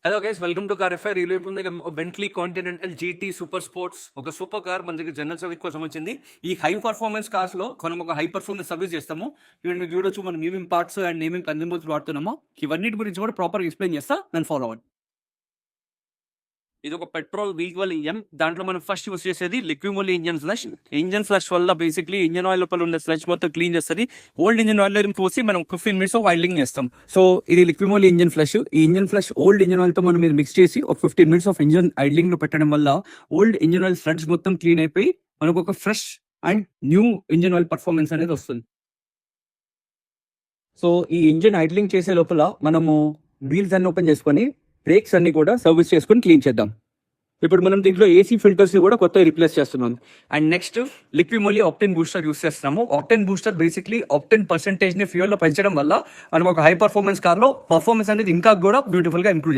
Hello guys, welcome to car FIR. ఈలో ఇప్పుడు Bentley continental GT super sports ఒక super car మన దగ్గర జనరల్ సర్వీస్ కోసం వచ్చింది. ఈ హై పర్ఫార్మెన్స్ కార్స్ లో మనం ఒక హై పర్ఫార్మెన్స్ సర్వీస్ చేస్తాము. ఇప్పుడు మీరు చూడొచ్చు, మనం ఏమేమి పార్ట్స్ అండ్ ఏమేమి కన్జ్యూమర్స్ వాడుతున్నామో ఇవన్నిటి గురించి కూడా ప్రాపర్ ఎక్స్ప్లెయిన్ చేస్తా. నేను ఫాలో అవ్వండి. ఇది ఒక పెట్రోల్ వీక్వల్ ఇంజన్. దాంట్లో మనం ఫస్ట్ యూస్ చేసేది లిక్విమోలి ఇంజన్ ఫ్లష్. ఇంజన్ ఫ్లష్ వల్ల బేసిక్లీ ఇంజన్ ఆయిల్ లోపల ఉన్న స్లెచ్ మొత్తం క్లీన్ చేస్తుంది. ఓల్డ్ ఇంజన్ ఆయిల్ పోసి మనం 15 minutes ఆఫ్ ఆయిలింగ్ చేస్తాం. సో ఇది లిక్విమోలి ఇంజన్ ఫ్లష్. ఈ engine flush old engine oil తో మనం ఇది మిక్స్ చేసి ఒక 15 minutes ఆఫ్ ఇంజన్ ఐడ్లింగ్ లో పెట్టడం వల్ల ఓల్డ్ ఇంజన్ ఆయిల్ థ్రెడ్స్ మొత్తం క్లీన్ అయిపోయి మనకు ఒక fresh and new engine oil performance అనేది వస్తుంది. సో ఈ ఇంజన్ ఐడ్లింగ్ చేసే లోపల మనము వీల్స్ అన్ని ఓపెన్ చేసుకొని బ్రేక్స్ అన్ని కూడా సర్వీస్ చేసుకొని క్లీన్ చేద్దాం. ఇప్పుడు మనం దీంట్లో ఏసీ ఫిల్టర్స్ కూడా కొత్తగా రీప్లేస్ చేస్తున్నాం. And next Liqui Moly octane booster use చేస్తున్నాము. Octane booster basically octane percentage ని ఫ్యూయల్ లో పెంచడం వల్ల మనం ఒక హై పర్ఫార్మెన్స్ కార్ లో పర్ఫార్మెన్స్ అనేది ఇంకా కూడా బ్యూటిఫుల్ గా ఇంప్రూవ్ చేస్తాం.